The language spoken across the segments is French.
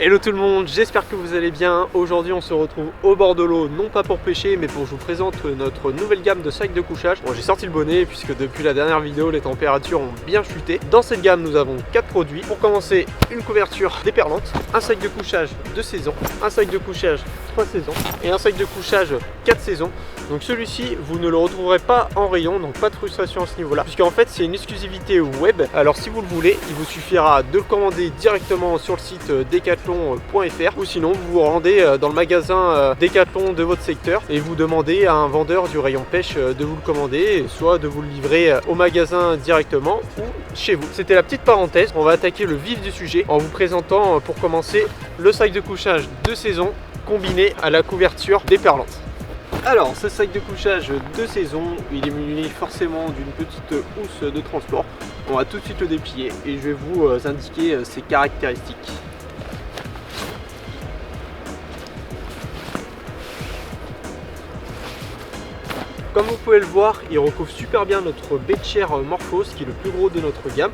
Hello tout le monde, j'espère que vous allez bien. Aujourd'hui on se retrouve au bord de l'eau, non pas pour pêcher mais pour je vous présente notre nouvelle gamme de sacs de couchage. Bon, j'ai sorti le bonnet puisque depuis la dernière vidéo les températures ont bien chuté. Dans cette gamme nous avons 4 produits. Pour commencer, une couverture déperlante, un sac de couchage de saison, un sac de couchage 3 saisons et un sac de couchage 4 saisons. Donc celui-ci vous ne le retrouverez pas en rayon, donc pas de frustration à ce niveau là, puisqu'en fait c'est une exclusivité web. Alors si vous le voulez, il vous suffira de le commander directement sur le site decathlon.fr ou sinon vous vous rendez dans le magasin Decathlon de votre secteur et vous demandez à un vendeur du rayon pêche de vous le commander, soit de vous le livrer au magasin directement ou chez vous. C'était la petite parenthèse. On va attaquer le vif du sujet en vous présentant pour commencer le sac de couchage de saison combiné à la couverture déperlante. Alors ce sac de couchage de saison, il est muni forcément d'une petite housse de transport. On va tout de suite le déplier et je vais vous indiquer ses caractéristiques. Comme vous pouvez le voir, il recouvre super bien notre Becher Morphos qui est le plus gros de notre gamme.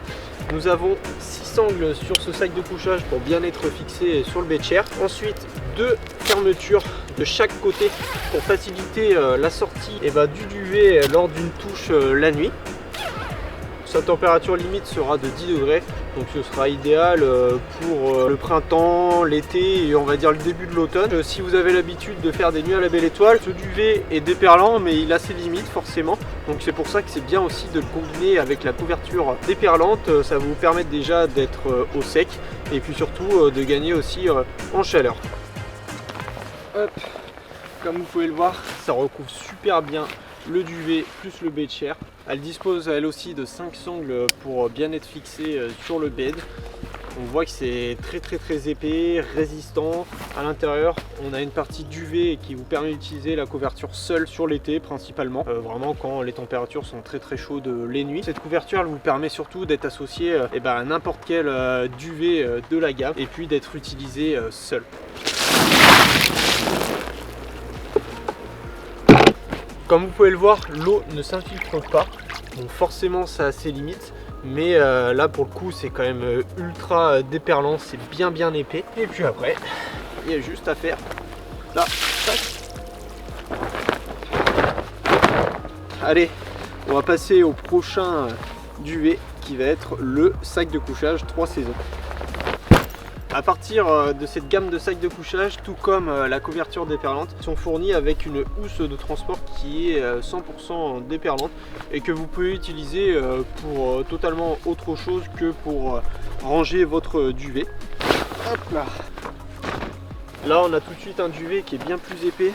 Nous avons 6 angles sur ce sac de couchage pour bien être fixé sur le Becher. Ensuite, 2 fermetures de chaque côté pour faciliter la sortie du duvet lors d'une touche la nuit. Sa température limite sera de 10 degrés, donc ce sera idéal pour le printemps, l'été et on va dire le début de l'automne. Si vous avez l'habitude de faire des nuits à la belle étoile, ce duvet est déperlant mais il a ses limites forcément. Donc c'est pour ça que c'est bien aussi de le combiner avec la couverture déperlante. Ça va vous permettre déjà d'être au sec et puis surtout de gagner aussi en chaleur. Hop. Comme vous pouvez le voir, ça recouvre super bien le duvet plus le Becher. Elle dispose elle aussi de 5 sangles pour bien être fixée sur le bed. On voit que c'est très épais, résistant. À l'intérieur, on a une partie duvet qui vous permet d'utiliser la couverture seule sur l'été principalement. Vraiment quand les températures sont très chaudes les nuits. Cette couverture elle vous permet surtout d'être associée à n'importe quel duvet de la gamme et puis d'être utilisée seule. Comme vous pouvez le voir, l'eau ne s'infiltre pas, donc forcément ça a ses limites, mais là pour le coup c'est quand même ultra déperlant, c'est bien épais. Et puis après, il y a juste à faire là, tac. Allez, on va passer au prochain duvet qui va être le sac de couchage 3 saisons. À partir de cette gamme de sacs de couchage, tout comme la couverture déperlante, sont fournis avec une housse de transport qui est 100% déperlante et que vous pouvez utiliser pour totalement autre chose que pour ranger votre duvet. Hop là. Là on a tout de suite un duvet qui est bien plus épais.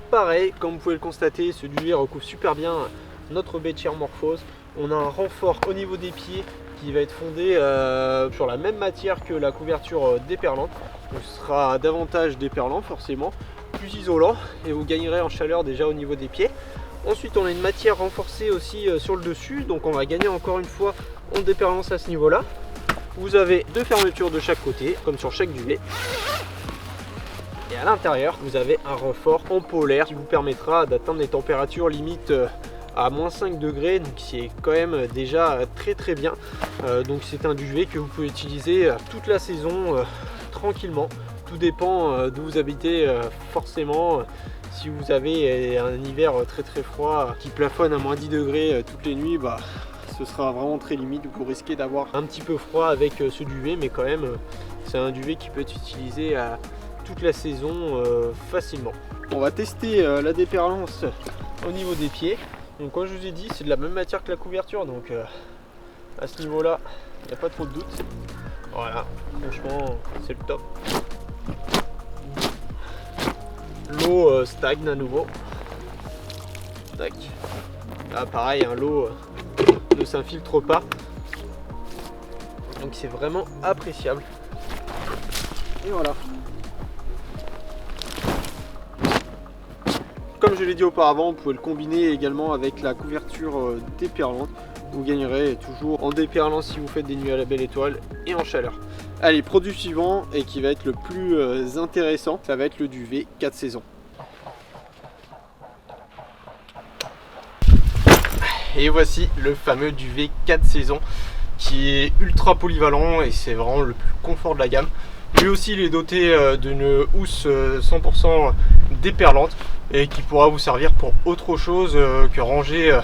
Pareil, comme vous pouvez le constater, ce duvet recouvre super bien notre Becher Morphos. On a un renfort au niveau des pieds qui va être fondé sur la même matière que la couverture déperlante. Donc ce sera davantage déperlant forcément, plus isolant et vous gagnerez en chaleur déjà au niveau des pieds. Ensuite on a une matière renforcée aussi sur le dessus, donc on va gagner encore une fois en déperlance à ce niveau là. Vous avez 2 fermetures de chaque côté comme sur chaque duvet. Et à l'intérieur vous avez un renfort en polaire qui vous permettra d'atteindre les températures limites à moins 5 degrés, donc c'est quand même déjà très bien. Donc c'est un duvet que vous pouvez utiliser toute la saison tranquillement. Tout dépend d'où vous habitez forcément. Si vous avez un hiver très froid qui plafonne à moins 10 degrés toutes les nuits, ce sera vraiment très limite. Vous risquez d'avoir un petit peu froid avec ce duvet, mais quand même c'est un duvet qui peut être utilisé toute la saison facilement. On va tester la déperlance au niveau des pieds. Donc comme je vous ai dit, c'est de la même matière que la couverture, donc à ce niveau là il n'y a pas trop de doute. Voilà, franchement c'est le top. L'eau stagne à nouveau. Tac. Là pareil, l'eau ne s'infiltre pas, donc c'est vraiment appréciable. Et voilà. Comme je l'ai dit auparavant, vous pouvez le combiner également avec la couverture déperlante. Vous gagnerez toujours en déperlance si vous faites des nuits à la belle étoile et en chaleur. Allez, produit suivant et qui va être le plus intéressant, ça va être le duvet 4 saisons. Et voici le fameux duvet 4 saisons. qui est ultra polyvalent et c'est vraiment le plus confort de la gamme. Lui aussi il est doté d'une housse 100% déperlante et qui pourra vous servir pour autre chose que ranger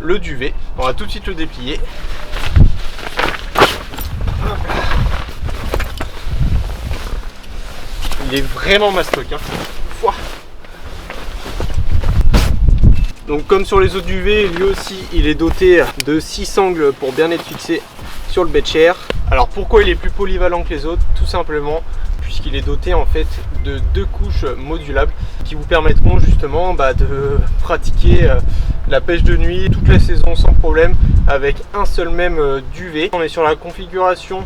le duvet. On va tout de suite le déplier. Il est vraiment mastoc, hein. Donc comme sur les autres duvets, lui aussi il est doté de 6 sangles pour bien être fixé sur le bed chair. Alors pourquoi il est plus polyvalent que les autres? Tout simplement puisqu'il est doté en fait de 2 couches modulables qui vous permettront justement de pratiquer la pêche de nuit toute la saison sans problème avec un seul même duvet. On est sur la configuration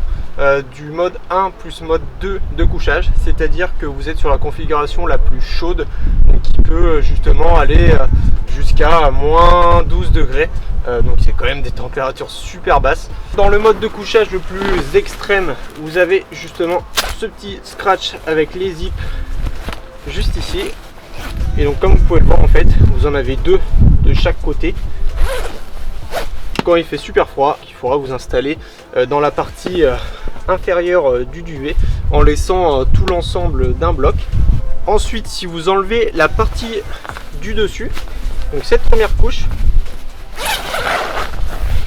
du mode 1 plus mode 2 de couchage, c'est-à-dire que vous êtes sur la configuration la plus chaude, donc qui peut justement aller jusqu'à moins 12 degrés, donc c'est quand même des températures super basses. Dans le mode de couchage le plus extrême, vous avez justement ce petit scratch avec les zips juste ici, et donc comme vous pouvez le voir en fait, vous en avez 2 de chaque côté. Quand il fait super froid, il faudra vous installer dans la partie inférieure du duvet en laissant tout l'ensemble d'un bloc. Ensuite, si vous enlevez la partie du dessus, donc cette première couche,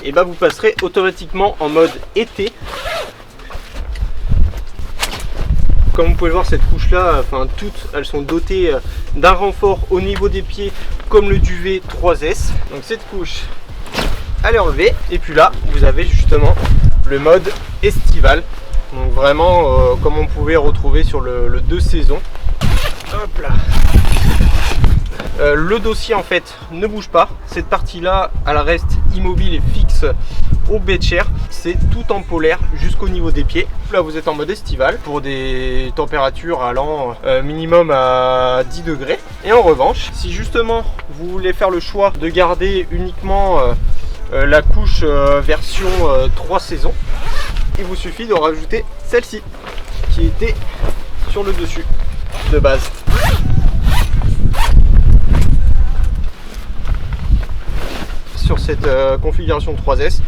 et vous passerez automatiquement en mode été. Comme vous pouvez le voir, cette couche là, enfin toutes elles sont dotées d'un renfort au niveau des pieds comme le duvet 3S. Donc cette couche elle est enlevée, et puis là vous avez justement le mode estival, donc vraiment comme on pouvait retrouver sur le 2 saisons. Hop là. Le dossier en fait ne bouge pas, cette partie là elle reste immobile et fixe au bed chair, c'est tout en polaire jusqu'au niveau des pieds. Là vous êtes en mode estival pour des températures allant minimum à 10 degrés. Et en revanche, si justement vous voulez faire le choix de garder uniquement la couche version 3 saisons, il vous suffit de rajouter celle-ci qui était sur le dessus de base. Sur cette configuration 3S,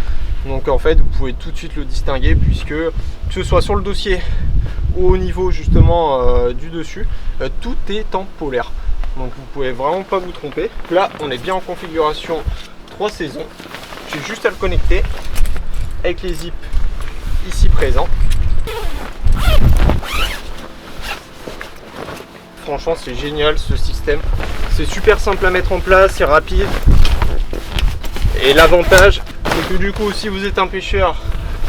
donc en fait vous pouvez tout de suite le distinguer, puisque que ce soit sur le dossier ou au niveau justement du dessus, tout est en polaire, donc vous pouvez vraiment pas vous tromper. Là on est bien en configuration 3 saisons, j'ai juste à le connecter avec les zips ici présents. Franchement c'est génial ce système, c'est super simple à mettre en place, c'est rapide. Et l'avantage, c'est que du coup, si vous êtes un pêcheur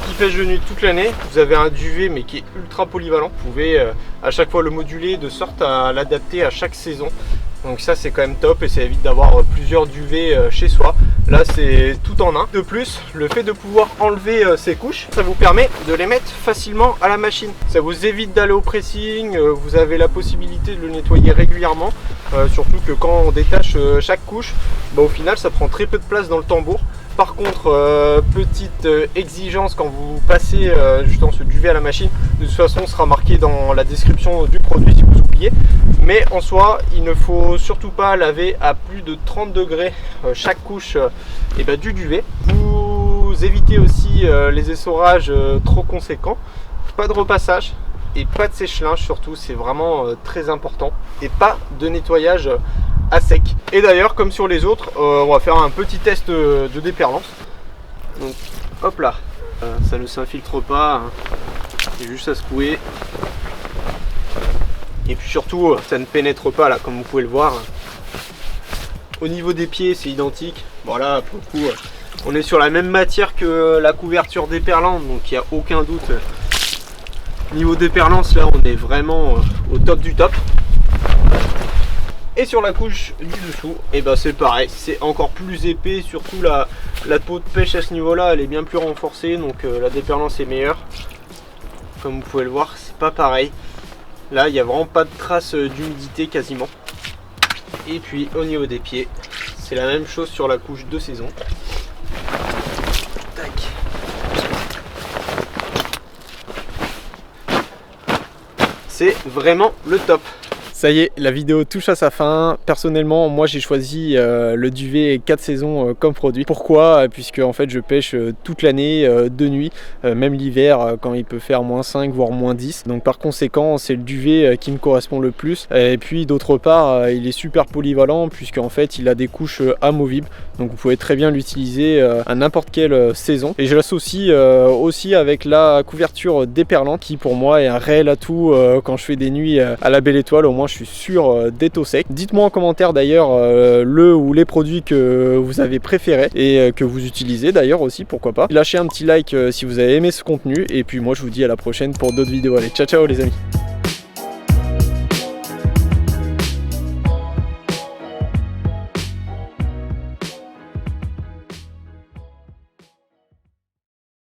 qui pêche de nuit toute l'année, vous avez un duvet mais qui est ultra polyvalent. Vous pouvez à chaque fois le moduler de sorte à l'adapter à chaque saison. Donc ça c'est quand même top, et ça évite d'avoir plusieurs duvets chez soi. Là c'est tout en un. De plus, le fait de pouvoir enlever ces couches, ça vous permet de les mettre facilement à la machine. Ça vous évite d'aller au pressing, vous avez la possibilité de le nettoyer régulièrement. Surtout que quand on détache chaque couche, au final ça prend très peu de place dans le tambour. Par contre, petite exigence quand vous passez justement ce duvet à la machine, de toute façon sera marqué dans la description du produit si vous oubliez. Mais en soi, il ne faut surtout pas laver à plus de 30 degrés chaque couche du duvet. Vous évitez aussi les essorages trop conséquents. Pas de repassage et pas de sèche-linge surtout, c'est vraiment très important. Et pas de nettoyage à sec. Et d'ailleurs, comme sur les autres, on va faire un petit test de déperlance. Donc hop là, ça ne s'infiltre pas, hein. C'est juste à secouer. Et puis surtout, ça ne pénètre pas là, comme vous pouvez le voir. Au niveau des pieds, c'est identique. Voilà, pour le coup, on est sur la même matière que la couverture déperlante, donc il n'y a aucun doute. Niveau déperlance, là, on est vraiment au top du top. Et sur la couche du dessous, et c'est pareil, c'est encore plus épais, surtout la peau de pêche à ce niveau là, elle est bien plus renforcée, donc la déperlance est meilleure. Comme vous pouvez le voir, c'est pas pareil. Là, il n'y a vraiment pas de trace d'humidité quasiment. Et puis au niveau des pieds, c'est la même chose sur la couche de saison. Tac. C'est vraiment le top. Ça y est, la vidéo touche à sa fin. Personnellement, moi j'ai choisi le duvet 4 saisons comme produit. Pourquoi? Puisque en fait je pêche toute l'année de nuit, même l'hiver quand il peut faire -5 voire -10. Donc par conséquent, c'est le duvet qui me correspond le plus. Et puis d'autre part, il est super polyvalent puisque en fait il a des couches amovibles. Donc vous pouvez très bien l'utiliser à n'importe quelle saison. Et je l'associe aussi avec la couverture déperlante qui pour moi est un réel atout quand je fais des nuits à la belle étoile. Au moins je suis sûr d'être au sec. Dites-moi en commentaire d'ailleurs le ou les produits que vous avez préférés et que vous utilisez d'ailleurs aussi, pourquoi pas. Lâchez un petit like si vous avez aimé ce contenu et puis moi je vous dis à la prochaine pour d'autres vidéos. Allez, ciao ciao les amis.